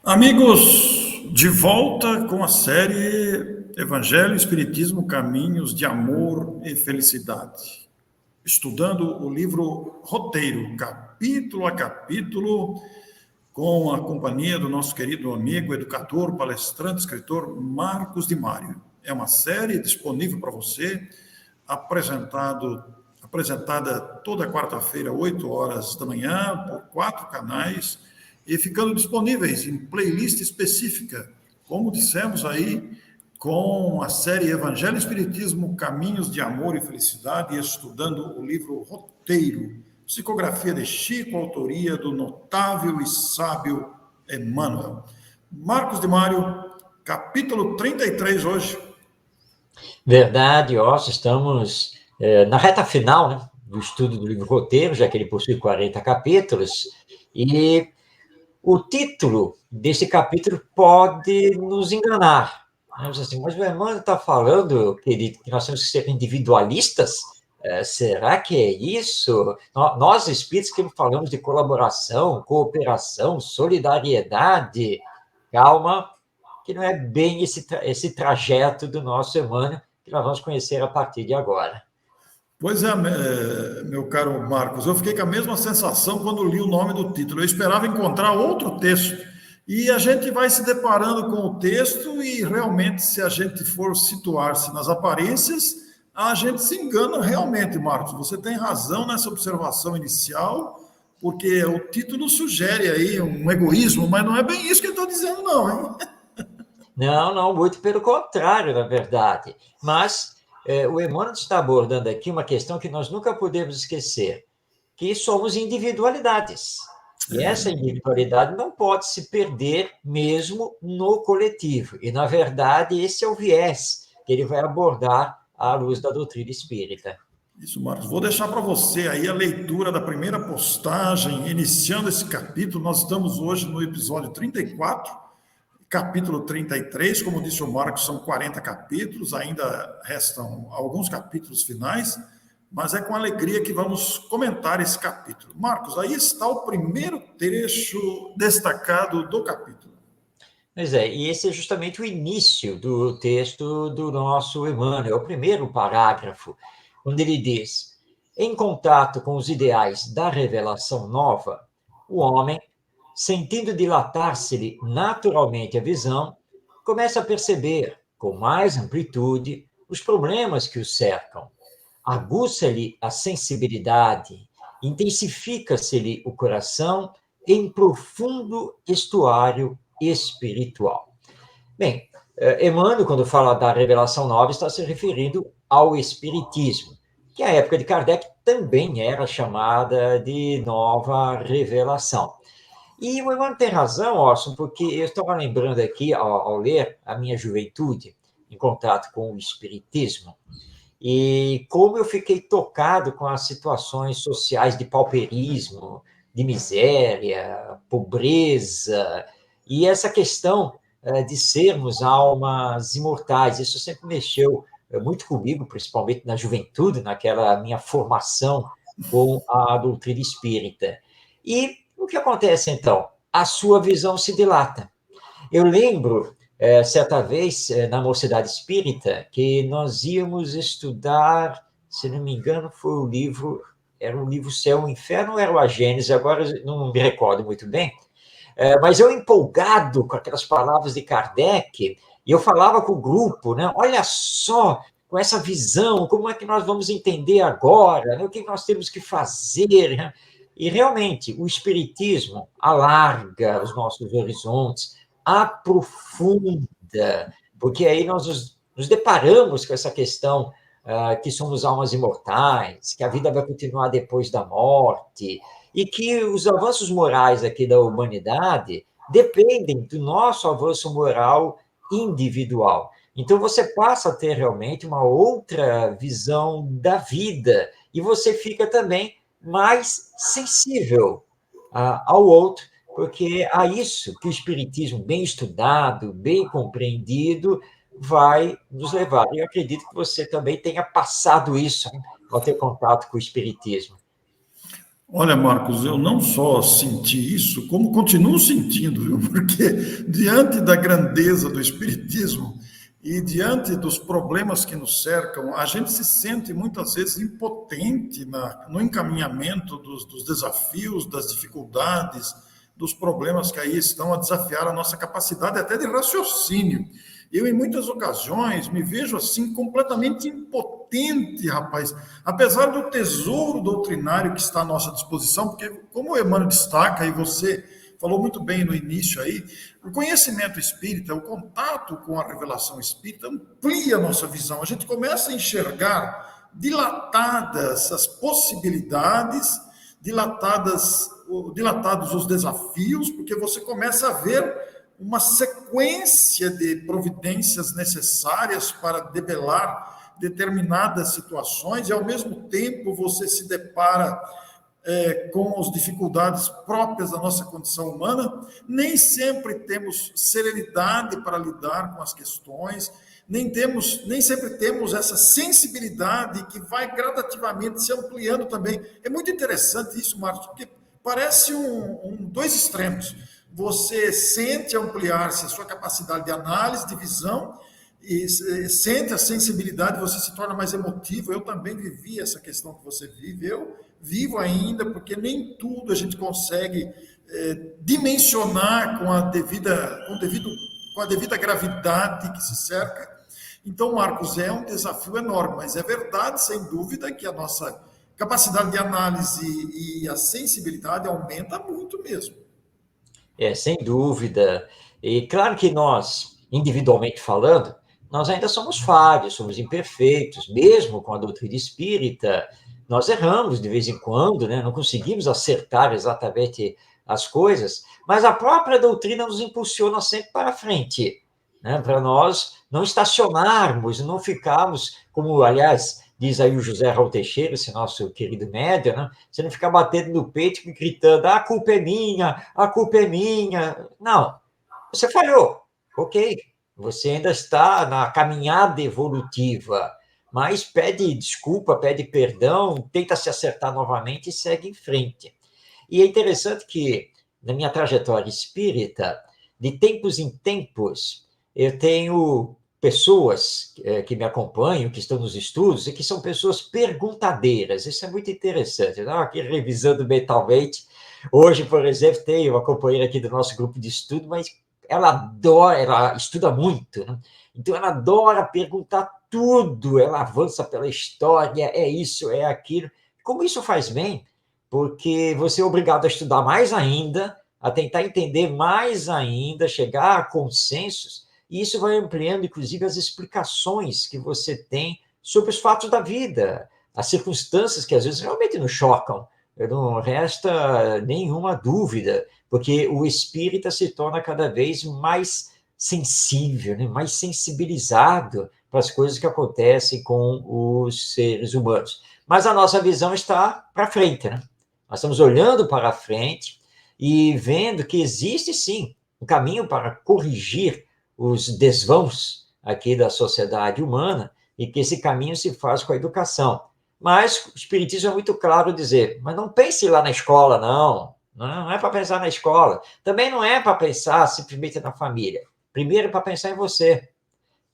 Amigos, de volta com a série Evangelho, Espiritismo, Caminhos de Amor e Felicidade. Estudando o livro Roteiro, capítulo a capítulo, com a companhia do nosso querido amigo, educador, palestrante, escritor Marcos de Mário. É uma série disponível para você, apresentada toda quarta-feira, 8 horas da manhã, por 4 canais, e ficando disponíveis em playlist específica, como dissemos aí, com a série Evangelho e Espiritismo, Caminhos de Amor e Felicidade, estudando o livro Roteiro, psicografia de Chico, autoria do notável e sábio Emmanuel. Marcos de Mário, capítulo 33 hoje. Verdade, estamos na reta final, né, do estudo do livro Roteiro, já que ele possui 40 capítulos, e o título desse capítulo pode nos enganar. Assim, mas o Emmanuel está falando, querido, que nós temos que ser individualistas? Será que é isso? Nós, espíritos, que falamos de colaboração, cooperação, solidariedade. Calma, que não é bem esse trajeto do nosso Emmanuel que nós vamos conhecer a partir de agora. Pois é, meu caro Marcos, eu fiquei com a mesma sensação quando li o nome do título. Eu esperava encontrar outro texto. E a gente vai se deparando com o texto e realmente, se a gente for situar-se nas aparências, a gente se engana realmente, Marcos. Você tem razão nessa observação inicial, porque o título sugere aí um egoísmo, mas não é bem isso que eu estou dizendo, não, hein? Não, muito pelo contrário, na verdade. Mas o Emmanuel está abordando aqui uma questão que nós nunca podemos esquecer, que somos individualidades. E essa individualidade não pode se perder mesmo no coletivo. E, na verdade, esse é o viés que ele vai abordar à luz da doutrina espírita. Isso, Marcos. Vou deixar para você aí a leitura da primeira postagem, iniciando esse capítulo. Nós estamos hoje no episódio 34, capítulo 33. Como disse o Marcos, são 40 capítulos, ainda restam alguns capítulos finais, mas é com alegria que vamos comentar esse capítulo. Marcos, aí está o primeiro trecho destacado do capítulo. Pois é, e esse é justamente o início do texto do nosso Emmanuel, é o primeiro parágrafo, onde ele diz: em contato com os ideais da revelação nova, o homem, sentindo dilatar-se-lhe naturalmente a visão, começa a perceber com mais amplitude os problemas que o cercam. Aguça-lhe a sensibilidade, intensifica-se-lhe o coração em profundo estuário espiritual. Bem, Emmanuel, quando fala da revelação nova, está se referindo ao Espiritismo, que à época de Kardec também era chamada de nova revelação. E o Emmanuel tem razão, Orson, porque eu estava lembrando aqui, ao ler a minha juventude, em contato com o Espiritismo, e como eu fiquei tocado com as situações sociais de pauperismo, de miséria, pobreza, e essa questão de sermos almas imortais. Isso sempre mexeu muito comigo, principalmente na juventude, naquela minha formação com a doutrina espírita. E o que acontece então? A sua visão se dilata. Eu lembro, certa vez, na Mocidade Espírita, que nós íamos estudar, se não me engano, foi o livro, era o livro Céu e Inferno ou era o A Gênese, agora não me recordo muito bem, mas eu empolgado com aquelas palavras de Kardec, e eu falava com o grupo, né, olha só, com essa visão, como é que nós vamos entender agora, né, o que nós temos que fazer, né? E realmente, o Espiritismo alarga os nossos horizontes, aprofunda, porque aí nós nos deparamos com essa questão que somos almas imortais, que a vida vai continuar depois da morte, e que os avanços morais aqui da humanidade dependem do nosso avanço moral individual. Então você passa a ter realmente uma outra visão da vida e você fica também mais sensível ao outro, porque a isso que o espiritismo bem estudado, bem compreendido, vai nos levar. E eu acredito que você também tenha passado isso, né, ao ter contato com o espiritismo. Olha, Marcos, eu não só senti isso, como continuo sentindo, viu? Porque diante da grandeza do Espiritismo e diante dos problemas que nos cercam, a gente se sente muitas vezes impotente no encaminhamento dos desafios, das dificuldades, dos problemas que aí estão a desafiar a nossa capacidade até de raciocínio. Eu, em muitas ocasiões, me vejo assim completamente impotente, rapaz, apesar do tesouro doutrinário que está à nossa disposição, porque, como o Emmanuel destaca, e você falou muito bem no início aí, o conhecimento espírita, o contato com a revelação espírita amplia a nossa visão. A gente começa a enxergar dilatadas as possibilidades, dilatados os desafios, porque você começa a ver uma sequência de providências necessárias para debelar determinadas situações e, ao mesmo tempo, você se depara com as dificuldades próprias da nossa condição humana. Nem sempre temos serenidade para lidar com as questões, nem sempre temos essa sensibilidade que vai gradativamente se ampliando também. É muito interessante isso, Marcos, porque parece dois extremos. Você sente ampliar-se a sua capacidade de análise, de visão, e sente a sensibilidade, você se torna mais emotivo. Eu também vivi essa questão que você vive, eu vivo ainda, porque nem tudo a gente consegue dimensionar com a devida gravidade que se cerca. Então, Marcos, é um desafio enorme, mas é verdade, sem dúvida, que a nossa capacidade de análise e a sensibilidade aumenta muito mesmo. Sem dúvida. E claro que nós, individualmente falando, nós ainda somos falhos, somos imperfeitos, mesmo com a doutrina espírita, nós erramos de vez em quando, né? Não conseguimos acertar exatamente as coisas, mas a própria doutrina nos impulsiona sempre para frente, né? Para nós não estacionarmos, não ficarmos, como, aliás, diz aí o José Raul Teixeira, esse nosso querido médium, né? Você não ficar batendo no peito e gritando, a culpa é minha, a culpa é minha. Não, você falhou, ok. Você ainda está na caminhada evolutiva, mas pede desculpa, pede perdão, tenta se acertar novamente e segue em frente. E é interessante que, na minha trajetória espírita, de tempos em tempos, eu tenho pessoas que me acompanham, que estão nos estudos, e que são pessoas perguntadeiras. Isso é muito interessante. Não? Aqui, revisando mentalmente, hoje, por exemplo, tem uma companheira aqui do nosso grupo de estudo, mas ela adora, ela estuda muito, né? Então ela adora perguntar tudo, ela avança pela história, é isso, é aquilo. Como isso faz bem? Porque você é obrigado a estudar mais ainda, a tentar entender mais ainda, chegar a consensos, e isso vai ampliando, inclusive, as explicações que você tem sobre os fatos da vida, as circunstâncias que às vezes realmente nos chocam. Não resta nenhuma dúvida, porque o espírita se torna cada vez mais sensível, né? Mais sensibilizado para as coisas que acontecem com os seres humanos. Mas a nossa visão está para frente, né? Nós estamos olhando para frente e vendo que existe, sim, um caminho para corrigir os desvãos aqui da sociedade humana e que esse caminho se faz com a educação. Mas o Espiritismo é muito claro dizer, mas não pense lá na escola, não. Não é para pensar na escola. Também não é para pensar simplesmente na família. Primeiro é para pensar em você.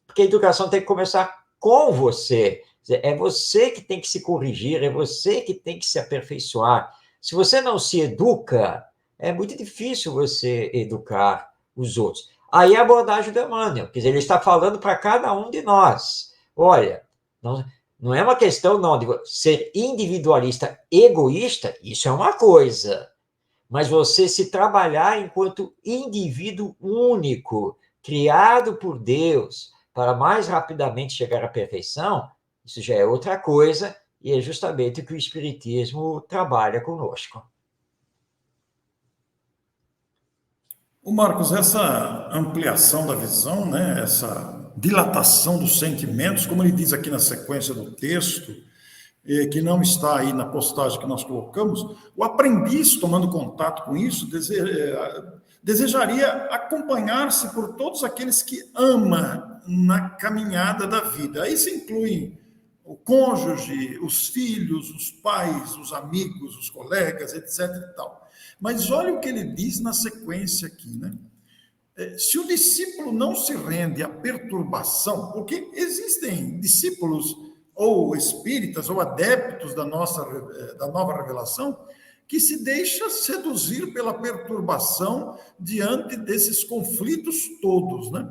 Porque a educação tem que começar com você. É você que tem que se corrigir, é você que tem que se aperfeiçoar. Se você não se educa, é muito difícil você educar os outros. Aí a abordagem do Emmanuel, quer dizer, ele está falando para cada um de nós. Olha, não é uma questão não de ser individualista, egoísta, isso é uma coisa. Mas você se trabalhar enquanto indivíduo único, criado por Deus, para mais rapidamente chegar à perfeição, isso já é outra coisa, e é justamente o que o Espiritismo trabalha conosco. O Marcos, essa ampliação da visão, né, essa dilatação dos sentimentos, como ele diz aqui na sequência do texto, que não está aí na postagem que nós colocamos, o aprendiz, tomando contato com isso, desejaria acompanhar-se por todos aqueles que ama na caminhada da vida. Aí se inclui o cônjuge, os filhos, os pais, os amigos, os colegas, etc. e tal. Mas olha o que ele diz na sequência aqui, né? Se o discípulo não se rende à perturbação, porque existem discípulos ou espíritas ou adeptos da nova revelação que se deixa seduzir pela perturbação diante desses conflitos todos, né?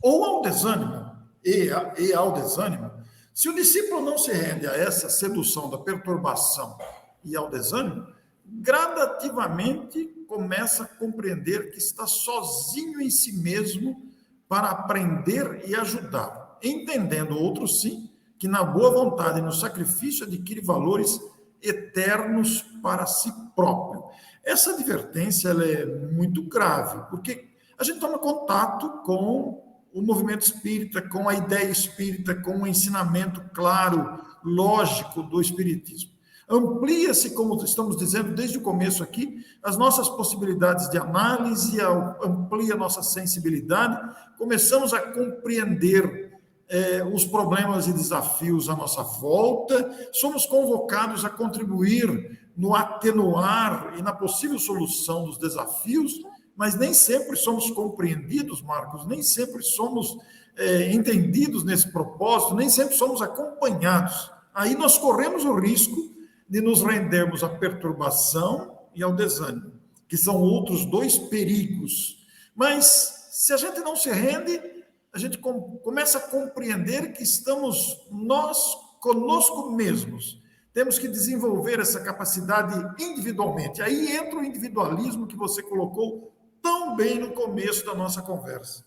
Ou ao desânimo, e ao desânimo. Se o discípulo não se rende a essa sedução da perturbação e ao desânimo, gradativamente começa a compreender que está sozinho em si mesmo para aprender e ajudar, entendendo outros sim, que na boa vontade e no sacrifício adquire valores eternos para si próprio. Essa advertência ela é muito grave, porque a gente toma contato com o movimento espírita, com a ideia espírita, com o ensinamento claro, lógico do espiritismo. Amplia-se, como estamos dizendo desde o começo aqui, as nossas possibilidades de análise, amplia a nossa sensibilidade, começamos a compreender os problemas e desafios à nossa volta, somos convocados a contribuir no atenuar e na possível solução dos desafios, mas nem sempre somos compreendidos, Marcos, nem sempre somos entendidos nesse propósito, nem sempre somos acompanhados. Aí nós corremos o risco de nos rendermos à perturbação e ao desânimo, que são outros dois perigos. Mas se a gente não se rende, a gente começa a compreender que estamos nós conosco mesmos. Temos que desenvolver essa capacidade individualmente. Aí entra o individualismo que você colocou tão bem no começo da nossa conversa.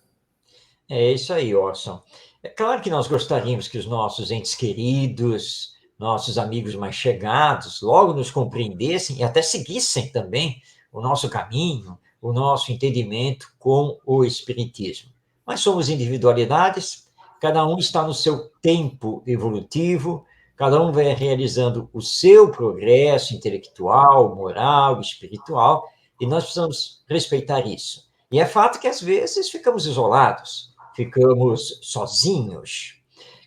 É isso aí, Orson. É claro que nós gostaríamos que os nossos entes queridos, nossos amigos mais chegados, logo nos compreendessem e até seguissem também o nosso caminho, o nosso entendimento com o Espiritismo. Mas somos individualidades, cada um está no seu tempo evolutivo, cada um vai realizando o seu progresso intelectual, moral, espiritual, e nós precisamos respeitar isso. E é fato que, às vezes, ficamos isolados, ficamos sozinhos.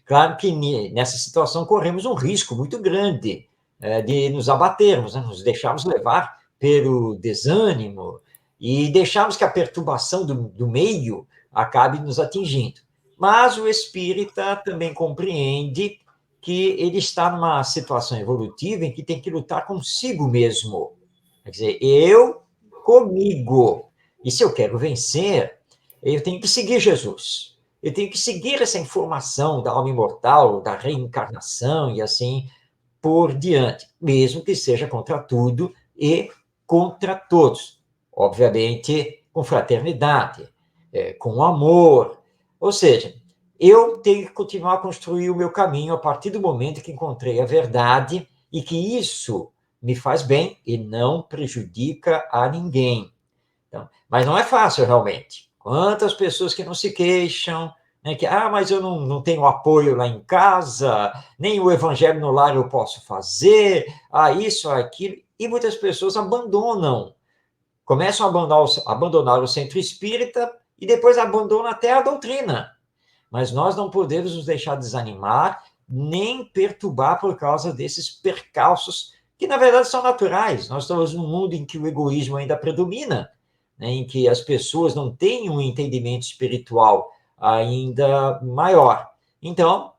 Claro que nessa situação corremos um risco muito grande de nos abatermos, né? Nos deixarmos levar pelo desânimo e deixarmos que a perturbação do meio acabe nos atingindo. Mas o espírita também compreende que ele está numa situação evolutiva em que tem que lutar consigo mesmo. Quer dizer, eu comigo. E se eu quero vencer, eu tenho que seguir Jesus. Eu tenho que seguir essa informação da alma imortal, da reencarnação e assim por diante, mesmo que seja contra tudo e contra todos. Obviamente, com fraternidade, com amor. Ou seja, eu tenho que continuar a construir o meu caminho a partir do momento que encontrei a verdade e que isso me faz bem e não prejudica a ninguém. Então, mas não é fácil, realmente. Quantas pessoas que não se queixam, né, que, mas eu não tenho apoio lá em casa, nem o evangelho no lar eu posso fazer, isso, aquilo, e muitas pessoas abandonam, começam a abandonar o centro espírita e depois abandonam até a doutrina. Mas nós não podemos nos deixar desanimar, nem perturbar por causa desses percalços, que na verdade são naturais. Nós estamos num mundo em que o egoísmo ainda predomina, né, em que as pessoas não têm um entendimento espiritual ainda maior. Então,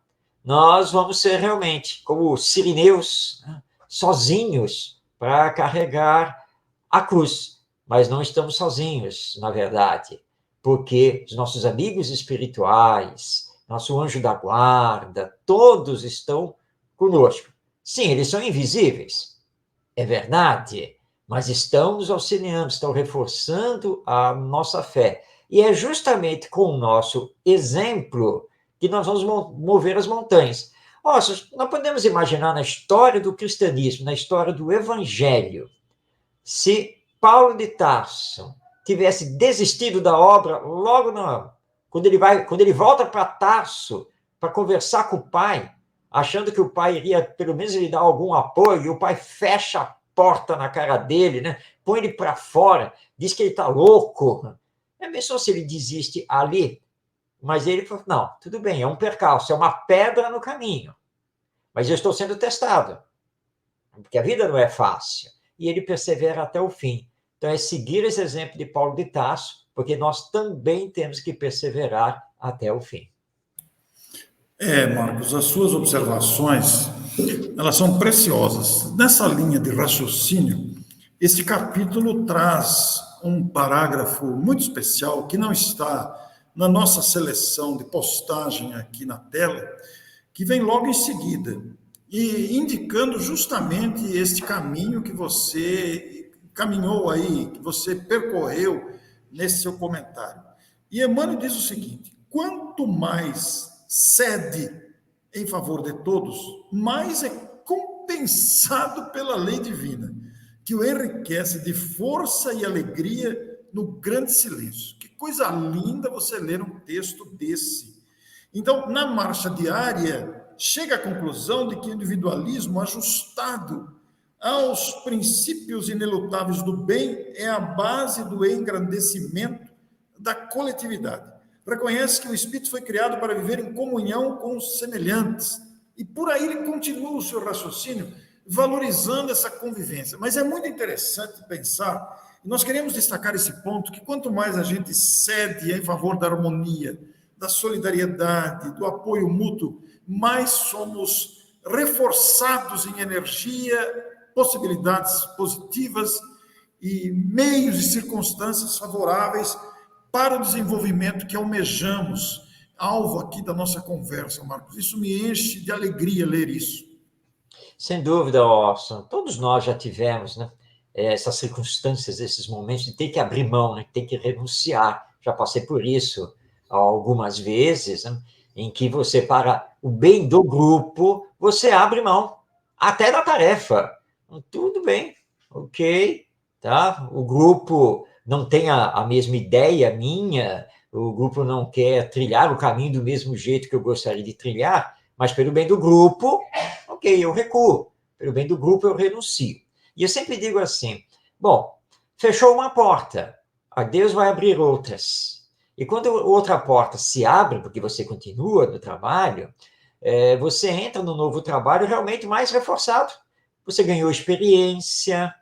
nós vamos ser realmente como sirineus, né, sozinhos para carregar a cruz. Mas não estamos sozinhos, na verdade, porque os nossos amigos espirituais, nosso anjo da guarda, todos estão conosco. Sim, eles são invisíveis, é verdade, mas estão nos auxiliando, estão reforçando a nossa fé. E é justamente com o nosso exemplo que nós vamos mover as montanhas. Nós podemos imaginar na história do cristianismo, na história do evangelho, se Paulo de Tarso tivesse desistido da obra logo quando ele volta para Tarso para conversar com o pai, achando que o pai iria pelo menos lhe dar algum apoio, e o pai fecha a porta na cara dele, né? Põe ele para fora, diz que ele está louco. É mesmo se ele desiste ali, mas ele falou, não, tudo bem, é um percalço, é uma pedra no caminho. mas eu estou sendo testado, porque a vida não é fácil. E ele persevera até o fim. Então, é seguir esse exemplo de Paulo de Tarso, porque nós também temos que perseverar até o fim. Marcos, as suas observações, elas são preciosas. Nessa linha de raciocínio, este capítulo traz um parágrafo muito especial que não está na nossa seleção de postagem aqui na tela, que vem logo em seguida, e indicando justamente este caminho que você caminhou aí, que você percorreu nesse seu comentário. E Emmanuel diz o seguinte: quanto mais cede em favor de todos, mais é compensado pela lei divina, que o enriquece de força e alegria no grande silêncio. Que coisa linda você ler um texto desse. Então, na marcha diária, chega à conclusão de que o individualismo ajustado aos princípios inelutáveis do bem é a base do engrandecimento da coletividade. Reconhece que o espírito foi criado para viver em comunhão com os semelhantes. E por aí ele continua o seu raciocínio, valorizando essa convivência. Mas é muito interessante pensar, e nós queremos destacar esse ponto, que quanto mais a gente cede em favor da harmonia, da solidariedade, do apoio mútuo, mais somos reforçados em energia, possibilidades positivas e meios e circunstâncias favoráveis para o desenvolvimento que almejamos, alvo aqui da nossa conversa, Marcos. Isso me enche de alegria ler isso. Sem dúvida, Orson. Todos nós já tivemos, né, essas circunstâncias, esses momentos de ter que abrir mão, né, ter que renunciar. Já passei por isso algumas vezes, né, em que você, para o bem do grupo, você abre mão, até da tarefa. Tudo bem, ok, tá? O grupo não tem a mesma ideia minha, o grupo não quer trilhar o caminho do mesmo jeito que eu gostaria de trilhar, mas pelo bem do grupo, ok, eu recuo. Pelo bem do grupo, eu renuncio. E eu sempre digo assim, bom, fechou uma porta, a Deus vai abrir outras. E quando outra porta se abre, porque você continua no trabalho, você entra no novo trabalho realmente mais reforçado. Você ganhou experiência,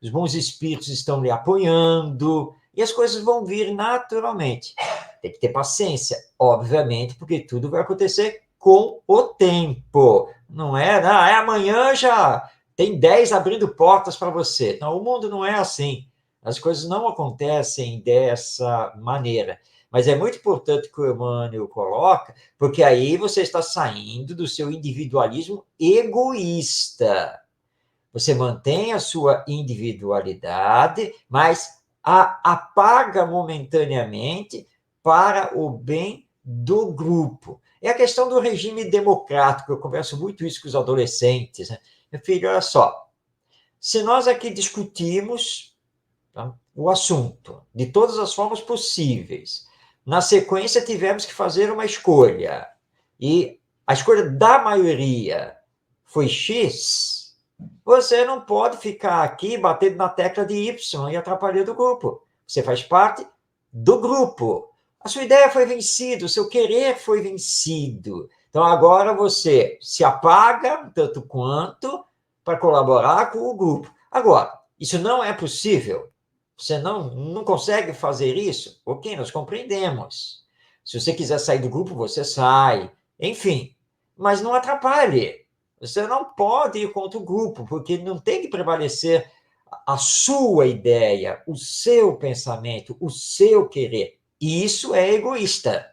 os bons espíritos estão lhe apoiando, e as coisas vão vir naturalmente. Tem que ter paciência, obviamente, porque tudo vai acontecer com o tempo. Não é, não, amanhã já tem 10 abrindo portas para você. Não, o mundo não é assim. As coisas não acontecem dessa maneira. Mas é muito importante que o Emmanuel coloca, porque aí você está saindo do seu individualismo egoísta. Você mantém a sua individualidade, mas a apaga momentaneamente para o bem do grupo. É a questão do regime democrático, eu converso muito isso com os adolescentes. Né? Meu filho, olha só, se nós aqui discutimos, tá, o assunto de todas as formas possíveis, na sequência tivemos que fazer uma escolha, e a escolha da maioria foi X, você não pode ficar aqui batendo na tecla de Y e atrapalhando o grupo. Você faz parte do grupo. A sua ideia foi vencida, o seu querer foi vencido. Então, agora você se apaga, tanto quanto, para colaborar com o grupo. Agora, isso não é possível. Você não consegue fazer isso? Ok, nós compreendemos. Se você quiser sair do grupo, você sai. Enfim, mas não atrapalhe. Você não pode ir contra o grupo, porque não tem que prevalecer a sua ideia, o seu pensamento, o seu querer. Isso é egoísta.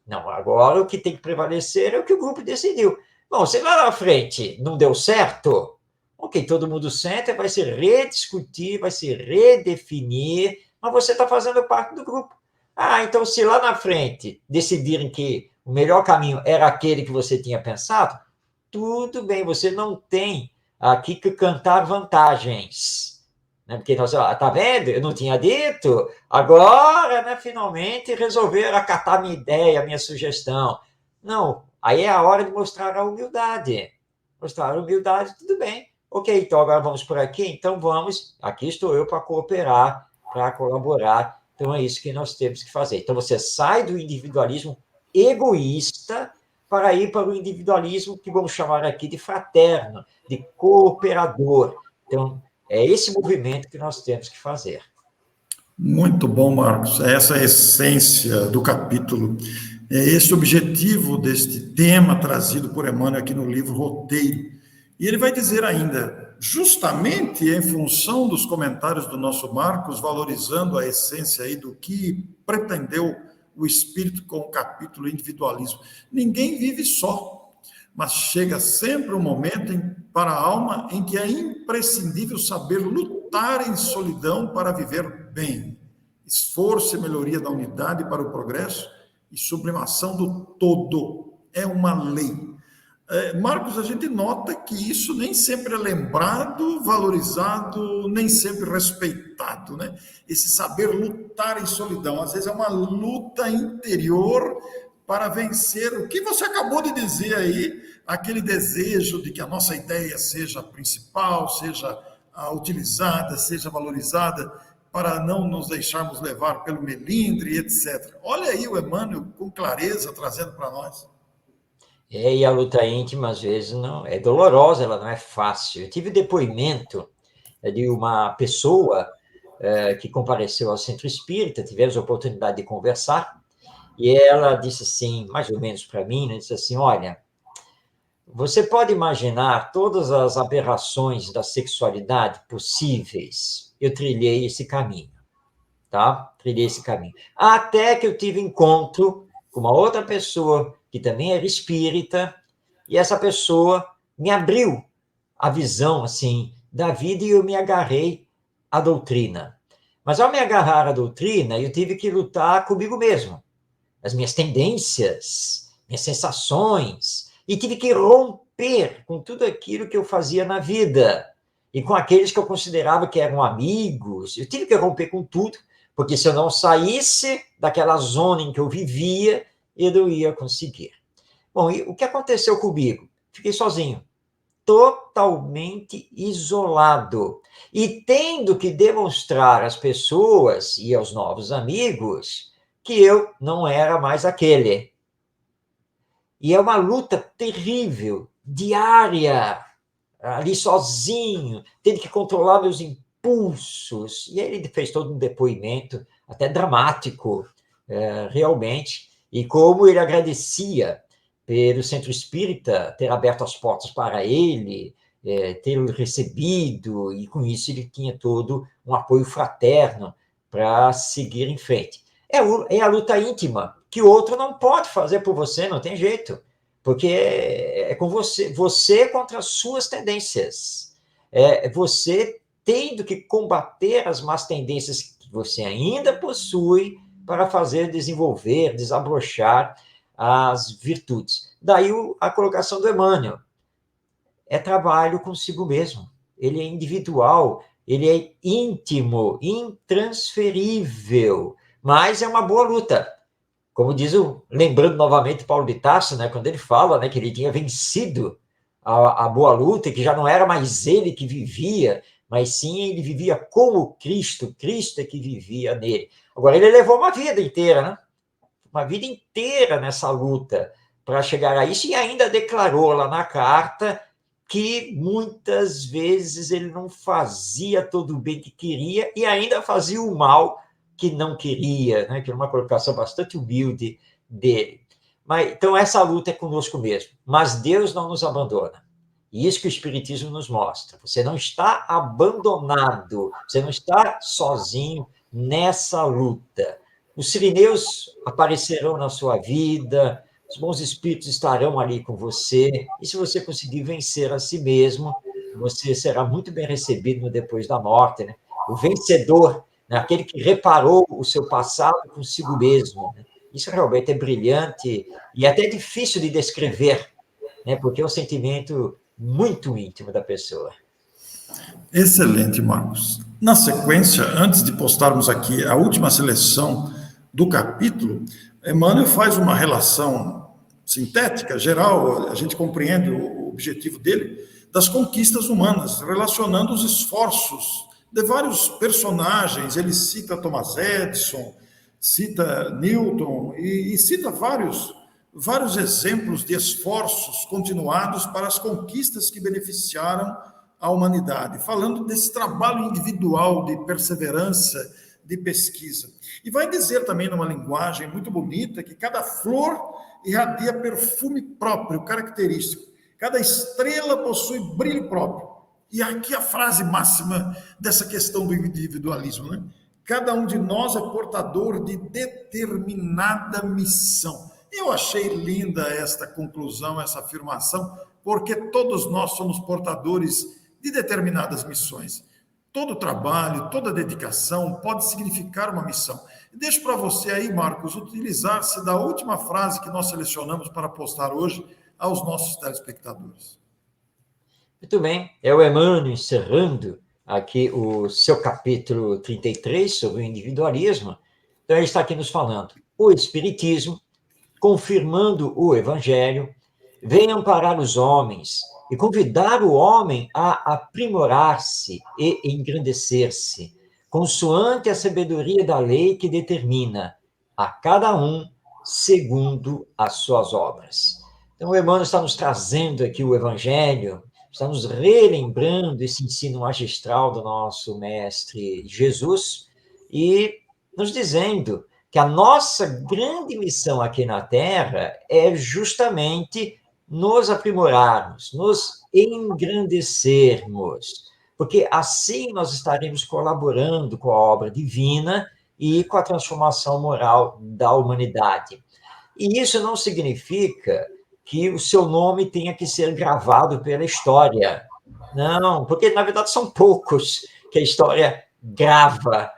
Não, agora o que tem que prevalecer é o que o grupo decidiu. Bom, se lá na frente não deu certo, ok, todo mundo senta, vai se rediscutir, vai se redefinir, mas você está fazendo parte do grupo. Ah, então se lá na frente decidirem que o melhor caminho era aquele que você tinha pensado, tudo bem, você não tem aqui que cantar vantagens. Né? Porque nós, tá vendo? Eu não tinha dito, agora, né, finalmente resolveram acatar minha ideia, minha sugestão. Não, aí é a hora de mostrar a humildade. Mostrar a humildade, tudo bem. Ok, então agora vamos por aqui, então vamos, aqui estou eu para cooperar, para colaborar. Então é isso que nós temos que fazer. Então você sai do individualismo egoísta para ir para o individualismo que vamos chamar aqui de fraterno, de cooperador. Então, é esse movimento que nós temos que fazer. Muito bom, Marcos. Essa é a essência do capítulo. É esse o objetivo deste tema trazido por Emmanuel aqui no livro Roteiro. E ele vai dizer ainda, justamente em função dos comentários do nosso Marcos, valorizando a essência aí do que pretendeu o Espírito com o capítulo individualismo. Ninguém vive só, mas chega sempre um momento para a alma em que é imprescindível saber lutar em solidão para viver bem. Esforço e melhoria da unidade para o progresso e sublimação do todo. É uma lei. Marcos, a gente nota que isso nem sempre é lembrado, valorizado, nem sempre respeitado, né? Esse saber lutar em solidão, às vezes é uma luta interior para vencer o que você acabou de dizer aí, aquele desejo de que a nossa ideia seja a principal, seja utilizada, seja valorizada, para não nos deixarmos levar pelo melindre, etc. Olha aí o Emmanuel com clareza trazendo para nós. E a luta íntima, às vezes, não é dolorosa, ela não é fácil. Eu tive depoimento de uma pessoa que compareceu ao Centro Espírita, tivemos a oportunidade de conversar, e ela disse assim, mais ou menos para mim, né, disse assim, olha, você pode imaginar todas as aberrações da sexualidade possíveis? Eu trilhei esse caminho, tá? Trilhei esse caminho. Até que eu tive encontro com uma outra pessoa que também era espírita, e essa pessoa me abriu a visão, assim, da vida e eu me agarrei à doutrina. Mas ao me agarrar à doutrina, eu tive que lutar comigo mesmo, as minhas tendências, minhas sensações, e tive que romper com tudo aquilo que eu fazia na vida, e com aqueles que eu considerava que eram amigos. Eu tive que romper com tudo, porque se eu não saísse daquela zona em que eu vivia, eu não ia conseguir. Bom, e o que aconteceu comigo? Fiquei sozinho, totalmente isolado, e tendo que demonstrar às pessoas e aos novos amigos que eu não era mais aquele. E é uma luta terrível, diária, ali sozinho, tendo que controlar meus impulsos. E ele fez todo um depoimento, até dramático, realmente, e como ele agradecia pelo Centro Espírita ter aberto as portas para ele, tê-lo recebido, e com isso ele tinha todo um apoio fraterno para seguir em frente. É a luta íntima, que o outro não pode fazer por você, não tem jeito, porque é com você contra as suas tendências. É você tendo que combater as más tendências que você ainda possui para fazer desenvolver, desabrochar as virtudes. Daí a colocação do Emmanuel. É trabalho consigo mesmo. Ele é individual, ele é íntimo, intransferível, mas é uma boa luta. Como diz lembrando novamente Paulo de Tarso, né, quando ele fala, né, que ele tinha vencido a boa luta, que já não era mais ele que vivia, mas sim ele vivia como Cristo é que vivia nele. Agora, ele levou uma vida inteira, né? Uma vida inteira nessa luta para chegar a isso, e ainda declarou lá na carta que muitas vezes ele não fazia todo o bem que queria e ainda fazia o mal que não queria, né? Que é uma colocação bastante humilde dele. Então, essa luta é conosco mesmo, mas Deus não nos abandona. E isso que o Espiritismo nos mostra. Você não está abandonado, você não está sozinho nessa luta. Os sirineus aparecerão na sua vida, os bons espíritos estarão ali com você, e se você conseguir vencer a si mesmo, você será muito bem recebido no depois da morte, né? O vencedor, né? Aquele que reparou o seu passado consigo mesmo, né? Isso realmente é brilhante e até difícil de descrever, né? Porque é um sentimento muito íntimo da pessoa. Excelente, Marcos. Na sequência, antes de postarmos aqui a última seleção do capítulo, Emmanuel faz uma relação sintética, geral, a gente compreende o objetivo dele, das conquistas humanas, relacionando os esforços de vários personagens. Ele cita Thomas Edison, cita Newton e cita vários vários exemplos de esforços continuados para as conquistas que beneficiaram a humanidade, falando desse trabalho individual de perseverança, de pesquisa. E vai dizer também, numa linguagem muito bonita, que cada flor irradia perfume próprio, característico. Cada estrela possui brilho próprio. E aqui a frase máxima dessa questão do individualismo, né? Cada um de nós é portador de determinada missão. Eu achei linda esta conclusão, essa afirmação, porque todos nós somos portadores de determinadas missões. Todo trabalho, toda dedicação pode significar uma missão. Deixo para você aí, Marcos, utilizar-se da última frase que nós selecionamos para postar hoje aos nossos telespectadores. Muito bem, é o Emmanuel encerrando aqui o seu capítulo 33 sobre o individualismo. Então, ele está aqui nos falando: o Espiritismo, confirmando o Evangelho, vem amparar os homens e convidar o homem a aprimorar-se e engrandecer-se, consoante a sabedoria da lei que determina a cada um segundo as suas obras. Então, o Emmanuel está nos trazendo aqui o Evangelho, está nos relembrando esse ensino magistral do nosso Mestre Jesus e nos dizendo que a nossa grande missão aqui na Terra é justamente nos aprimorarmos, nos engrandecermos, porque assim nós estaremos colaborando com a obra divina e com a transformação moral da humanidade. E isso não significa que o seu nome tenha que ser gravado pela história. Não, porque, na verdade, são poucos que a história grava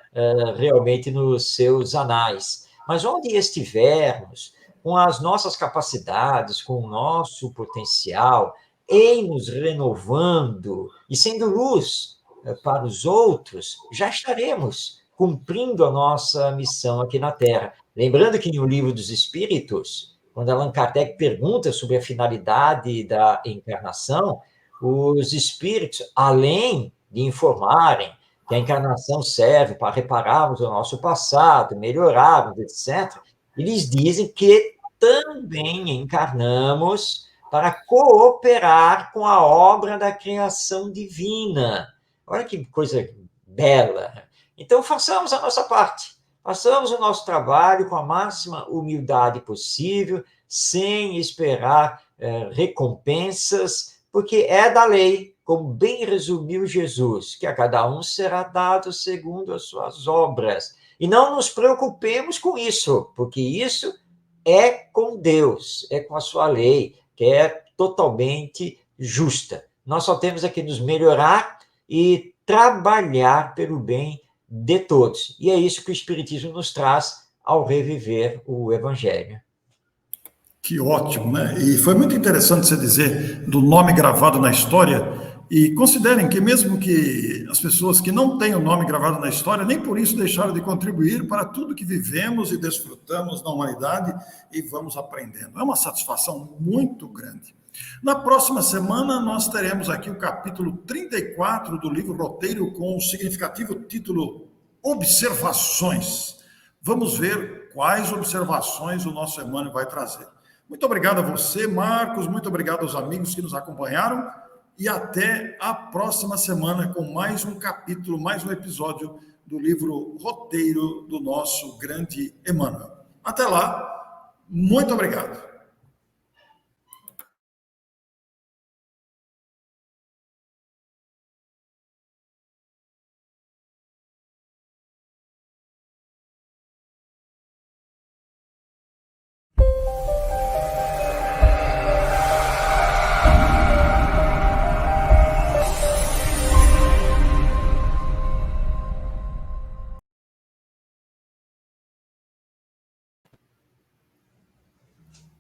realmente nos seus anais. Mas onde estivermos, com as nossas capacidades, com o nosso potencial, em nos renovando e sendo luz para os outros, já estaremos cumprindo a nossa missão aqui na Terra. Lembrando que no Livro dos Espíritos, quando Allan Kardec pergunta sobre a finalidade da encarnação, os espíritos, além de informarem que a encarnação serve para repararmos o nosso passado, melhorarmos, etc., eles dizem que também encarnamos para cooperar com a obra da criação divina. Olha que coisa bela! Então, façamos a nossa parte. Façamos o nosso trabalho com a máxima humildade possível, sem esperar recompensas, porque é da lei, como bem resumiu Jesus, que a cada um será dado segundo as suas obras. E não nos preocupemos com isso, porque isso é com Deus, é com a sua lei, que é totalmente justa. Nós só temos que nos melhorar e trabalhar pelo bem de todos. E é isso que o Espiritismo nos traz ao reviver o Evangelho. Que ótimo, né? E foi muito interessante você dizer do nome gravado na história. E considerem que mesmo que as pessoas que não têm o nome gravado na história, nem por isso deixaram de contribuir para tudo que vivemos e desfrutamos na humanidade e vamos aprendendo. É uma satisfação muito grande. Na próxima semana, nós teremos aqui o capítulo 34 do livro Roteiro, com o significativo título Observações. Vamos ver quais observações o nosso Emmanuel vai trazer. Muito obrigado a você, Marcos, muito obrigado aos amigos que nos acompanharam e até a próxima semana com mais um capítulo, mais um episódio do livro Roteiro do nosso grande Emmanuel. Até lá, muito obrigado.